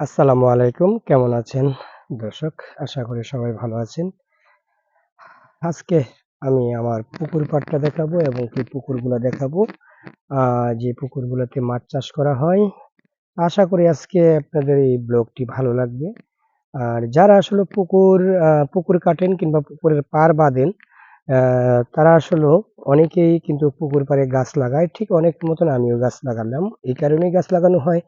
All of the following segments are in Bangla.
আসসালামু আলাইকুম। কেমন আছেন দর্শক? আশা করি সবাই ভালো আছেন। আজকে আমি আমার পুকুর পাড়টা দেখাবো এবং কি পুকুরগুলা দেখাবো। যে পুকুরগুলোতে মাছ চাষ করা হয়। আশা করি আজকে আপনাদের এই ব্লগটি ভালো লাগবে। আর যারা আসলে পুকুর কাটেন কিংবা পুকুরের পাড় বাঁধেন, তারা আসলেও অনেকেই কিন্তু পুকুর পাড়ে গাছ লাগায়। ঠিক অনেক মতন আমিও গাছ লাগালাম। এই কারণেই গাছ লাগানো হয়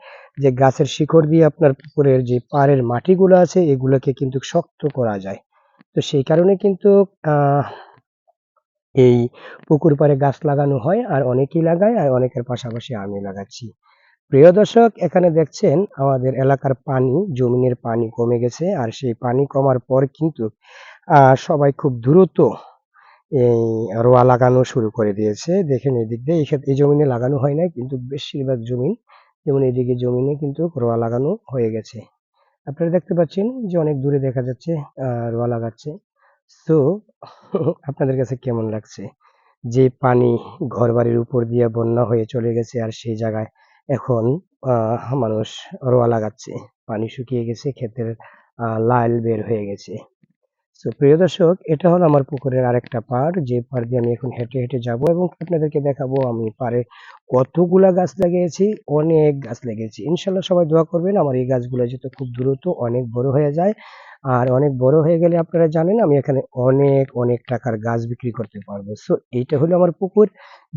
যে গাছের শিকড় দিয়ে আপনার পুকুরের যে পাড়ের মাটিগুলো আছে এগুলোকে কিন্তু শক্ত করা যায়। তো সেই কারণে কিন্তু আহ এই পুকুর পাড়ে গাছ লাগানো হয় আর অনেকেই লাগায় আর অনেকের পাশাপাশি আমি লাগাচ্ছি। প্রিয় দর্শক, এখানে দেখছেন আমাদের এলাকার পানি, জমিনের পানি কমে গেছে। আর সেই পানি কমার পর কিন্তু সবাই খুব দ্রুত এই রোয়া লাগানো শুরু করে দিয়েছে। দেখেন এদিক দিয়ে এই জমিনে লাগানো হয় নাই, কিন্তু বেশিরভাগ জমিন, যেমন এদিকে জমিনে কিন্তু রোয়া লাগানো হয়ে গেছে। আপনারা দেখতে পাচ্ছেন যে অনেক দূরে দেখা যাচ্ছে রোয়া লাগাচ্ছে। সো আপনাদের কাছে কেমন লাগছে? যে পানি ঘরবাড়ির উপর দিয়ে বন্যা হয়ে চলে গেছে আর সেই জায়গায় এখন মানুষ রোয়া লাগাচ্ছে। পানি শুকিয়ে গেছে, ক্ষেতের লাল বের হয়ে গেছে। সো প্রিয় দর্শক, এটা হলো আমার পুকুরের আরেকটা পাড়, যে পাড় দিয়ে আমি এখন হেঁটে হেঁটে যাব এবং আপনাদেরকে দেখাবো আমি পাড়ে কতগুলা গাছ লাগিয়েছি। অনেক গাছ লাগিয়েছি। ইনশাল্লাহ সবাই দোয়া করবেন আমার এই গাছগুলো যাতে খুব দ্রুত অনেক বড় হয়ে যায়। আর অনেক বড় হয়ে গেলে আপনারা জানেন আমি এখানে অনেক অনেক টাকার গাছ বিক্রি করতে পারবো। সো এইটা হলো আমার পুকুর।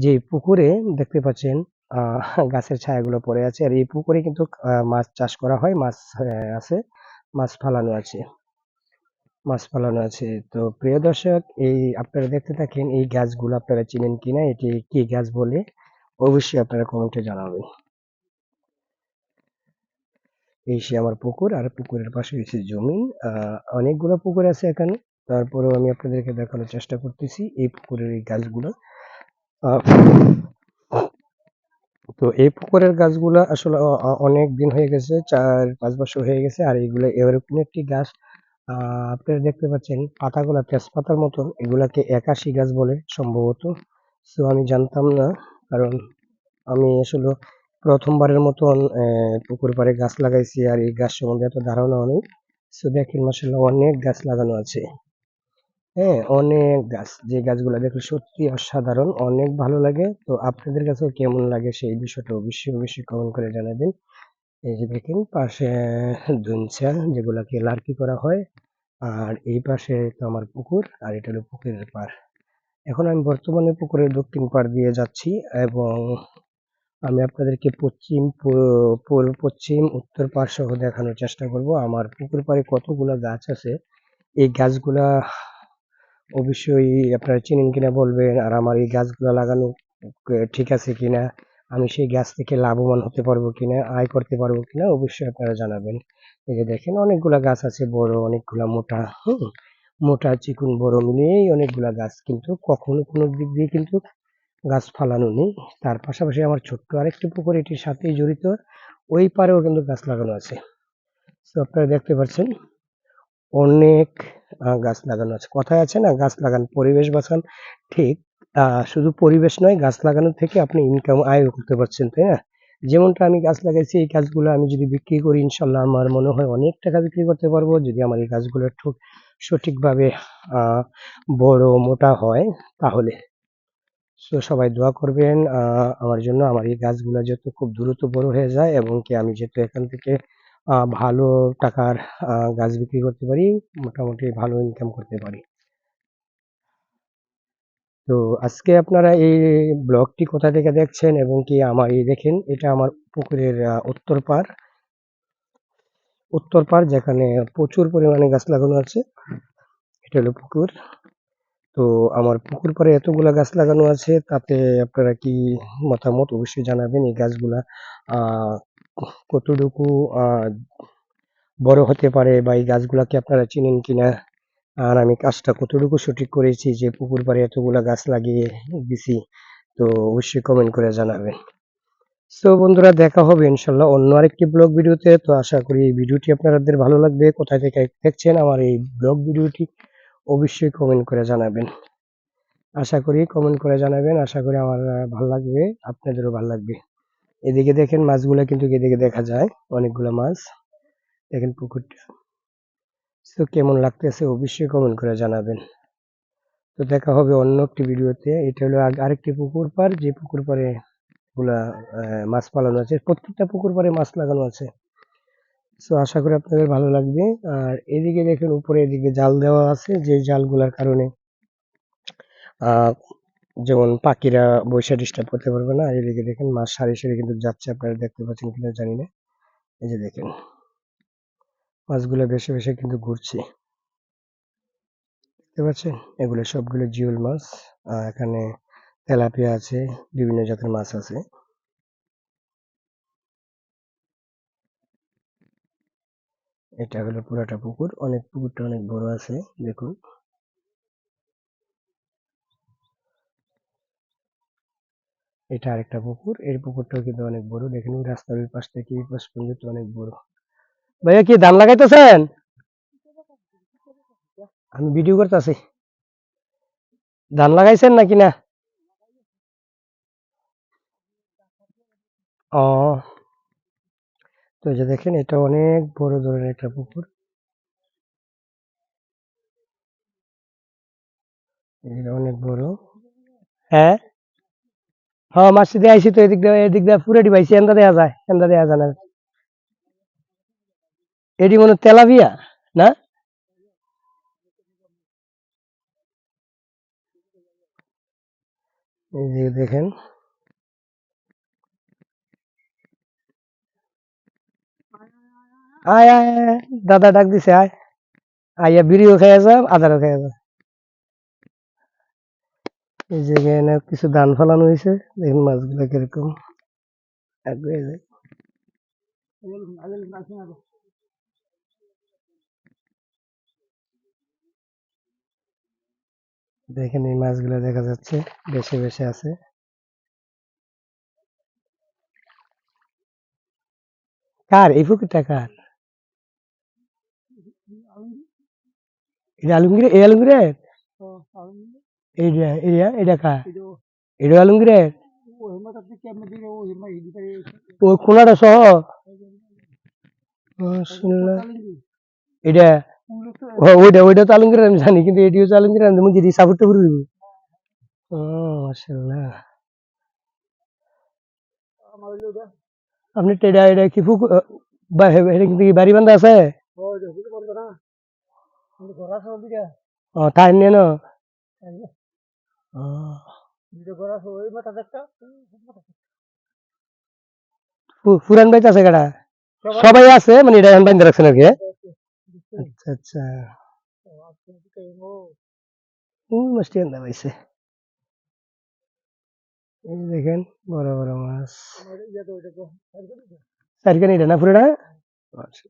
যে পুকুরে দেখতে পাচ্ছেন গাছের ছায়াগুলো পড়ে আছে। আর এই পুকুরে কিন্তু মাছ চাষ করা হয়। মাছ আছে, মাছ ফালানো আছে। মাছ ফেলানো আছে। তো প্রিয় দর্শক, এই আপনারা দেখতে থাকেন এই গাছগুলো আপনারা চিনেন কিনা, এটি কি গাছ বলে অবশ্যই আপনারা কমেন্টে জানাবেন। এই সে আমার পুকুর আর পুকুরের পাশে হচ্ছে জমি। অনেকগুলো পুকুর আছে এখানে, তারপরেও আমি আপনাদেরকে দেখানোর চেষ্টা করতেছি এই পুকুরের এই গাছগুলো। আহ, তো এই পুকুরের গাছগুলো আসলে অনেক দিন হয়ে গেছে, 4-5 বছর হয়ে গেছে। আর এইগুলো এরকম একটি গাছ, আপনারা দেখতে পাচ্ছেন পাতাগুলা তেজপাতার মতন, এগুলাকে একাশি গাছ বলে সম্ভবত। সো আমি জানতাম না, কারণ আমি আসলে প্রথমবারের মতন পুকুর পাড়ে গাছ লাগাইছি আর এই গাছ সম্বন্ধে এত ধারণাও নেই। সো দেখেন মাসাল্লাহ অনেক গাছ লাগানো আছে। হ্যাঁ, অনেক গাছ, যে গাছগুলো দেখলে সত্যি অসাধারণ, অনেক ভালো লাগে। তো আপনাদের কাছেও কেমন লাগে সেই বিষয়টা অবশ্যই অবশ্যই কমেন্ট করে জানাবেন। এই যে দেখেন পাশে ধুনছা, যেগুলাকে লার্কি করা হয়। আর এই পাশে তো আমার পুকুর, আর এটা হলো পুকুরের পাড়। এখন আমি বর্তমানে পুকুরের দক্ষিণ পাড় দিয়ে যাচ্ছি এবং আমি আপনাদেরকে পশ্চিম, উত্তর পাড় সহ দেখানোর চেষ্টা করব আমার পুকুর পাড়ে কতগুলা গাছ আছে। এই গাছগুলা অবশ্যই আপনারা চিনেন কিনা বলবেন, আর আমার এই গাছগুলা লাগানো ঠিক আছে কিনা, আমি সেই গাছ থেকে লাভবান হতে পারবো কিনা, আয় করতে পারবো কিনা, অবশ্যই আপনারা জানাবেন। এই যে দেখেন অনেকগুলা গাছ আছে, বড় অনেকগুলা, মোটা, মোটা চিকুন বড় মিলিয়েই অনেকগুলা গাছ, কিন্তু কখনো কোনো দিক দিয়ে কিন্তু গাছ ফালানো নেই। তার পাশাপাশি আমার ছোট্ট আরেকটি পুকুর এটির সাথেই জড়িত, ওই পারেও কিন্তু গাছ লাগানো আছে। তো আপনারা দেখতে পাচ্ছেন অনেক গাছ লাগানো আছে। কথায় আছে না, গাছ লাগান পরিবেশ বাঁচান। ঠিক শুধু পরিবেশ নয়, গাছ লাগানো থেকে আপনি ইনকাম আয়ও করতে পারছেন, তাই না? যেমনটা আমি গাছ লাগাইছি, এই গাছগুলো আমি যদি বিক্রি করি ইনশাল্লাহ আমার মনে হয় অনেক টাকা বিক্রি করতে পারবো, যদি আমার এই গাছগুলো সঠিকভাবে আহ বড় মোটা হয় তাহলে। সো সবাই দোয়া করবেন আমার জন্য, আমার এই গাছগুলো যাতে খুব দ্রুত বড় হয়ে যায় এবং কি আমি যাতে এখান থেকে ভালো টাকার গাছ বিক্রি করতে পারি, মোটামুটি ভালো ইনকাম করতে পারি। তো আজকে আপনারা এই ব্লগটি কোথা থেকে দেখছেন এবং কি আমার এই দেখেন এটা আমার পুকুরের উত্তর পাড় যেখানে প্রচুর পরিমাণে গাছ লাগানো আছে। এটা হলো পুকুর। তো আমার পুকুর পাড়ে এতগুলা গাছ লাগানো আছে, তাতে আপনারা কি মতামত অবশ্যই জানাবেন। এই গাছগুলা আহ কতটুকু আহ বড় হতে পারে, বা এই গাছগুলাকে আপনারা চিনেন কিনা, আর আমি কাজটা কতটুকু সঠিক করেছি যে পুকুর পাড়ে এতগুলা গাছ লাগিয়ে দিছি। তো অবশ্যই কমেন্ট করে জানাবেন। সো বন্ধুরা, দেখা হবে ইনশাল্লাহ অন্য আরেকটি ব্লগ ভিডিওতে। তো আশা করি এই ভিডিওটি আপনাদের ভালো লাগবে। কোথায় থেকে দেখছেন আমার এই ব্লগ ভিডিওটি অবশ্যই কমেন্ট করে জানাবেন। আশা করি কমেন্ট করে জানাবেন। আশা করি আমার ভালো লাগবে, আপনাদেরও ভালো লাগবে। এদিকে দেখেন মাছগুলা কিন্তু এদিকে দেখা যায় অনেকগুলা মাছ। দেখেন পুকুরটা। তো কেমন লাগতেছে অবশ্যই কমেন্ট করে জানাবেন। তো দেখা হবে অন্য একটি ভিডিওতে। এটা হলো আরেকটি পুকুর পাড়, যে পুকুর পাড়ে গুলা মাছ পালন আছে, প্রত্যেকটা পুকুর পাড়ে মাছ লাগানো আছে। তো আশা করি আপনাদের ভালো লাগবে। আর এদিকে দেখেন উপরে এদিকে জাল দেওয়া আছে, যে জালগুলার কারণে আহ যেমন পাখিরা বসে ডিস্টার্ব করতে পারবে না। আর এদিকে দেখেন মাছ সারি সারি কিন্তু যাচ্ছে, আপনারা দেখতে পাচ্ছেন কিনা জানি না। এই যে দেখেন মাছগুলো বেশি বেশি কিন্তু ঘুরছে, দেখতে পাচ্ছেন? এগুলো সবগুলো জিওল মাছ। এখানে তেলাপিয়া আছে, বিভিন্ন জাতের মাছ আছে। এটা হলো পুরাটা পুকুর, অনেক পুকুরটা অনেক বড় আছে দেখুন। এটা আরেকটা পুকুর, এই পুকুরটাও কিন্তু অনেক বড়। দেখেন ওই রাস্তার ওই পাশ থেকে এই পাশ পর্যন্ত অনেক বড়। ভাইয়া কি ধান লাগাইতেছেন? আমি ভিডিও করতেছি। ধান লাগাইছেন নাকি না? ও, তো এই যে দেখেন এটা অনেক বড় ধরনের একটা পুকুর। এটা অনেক বড়। হ্যাঁ, হ্যাঁ, মাছ দিয়ে আইছি তো, এদিক দিয়ে পুরাটি পাইছি, এন্দা দেয়া যায়, এন্দা দেয়া যায় না। এটি মনে হয় তেলাপিয়া না? এই যে দেখেন, আয় আয় আয়, দাদা ডাক দিছে, আয়। আইয়া বিড়িও খেয়ে যা, আদারও খেয়ে যা। এই যে এখানে কিছু ধান ফলানো হয়েছে, দেখুন মাছগুলো কিরকম আগুয়ে যায়। দেখেন এই মাছগুলো দেখা যাচ্ছে বেশি বেশি আছে। কার এই পুকুরটা কার? এটা আলমগীর, এই আলমগীরের? এটা কার? এটা আলমগীরের? ওই কোনাটা সহ? মাশাআল্লাহ। এটা ওইটা ওইটা তো আলমগীরের আমি জানি, কিন্তু এটি হচ্ছে আলমগীরের আমি যেটি সাপোর্ট টাপড় দিব। ও মাশাআল্লাহ। আপনি এটা এটা কি পুকুর এটা কিন্তু কি বাড়ি বান্ধা আছে? ও তাই নিয়ে না। পুরান বাইতে আছে কাটা? সবাই আছে, মানে এটা এখন বাইন্ধে রাখছেন আর কি, হ্যাঁ? আচ্ছা আচ্ছা। মাছটি আন্দা পাইছে। এই যে দেখেন বড় বড় মাছ। চারখানি এটা না পুরোটা? আচ্ছা।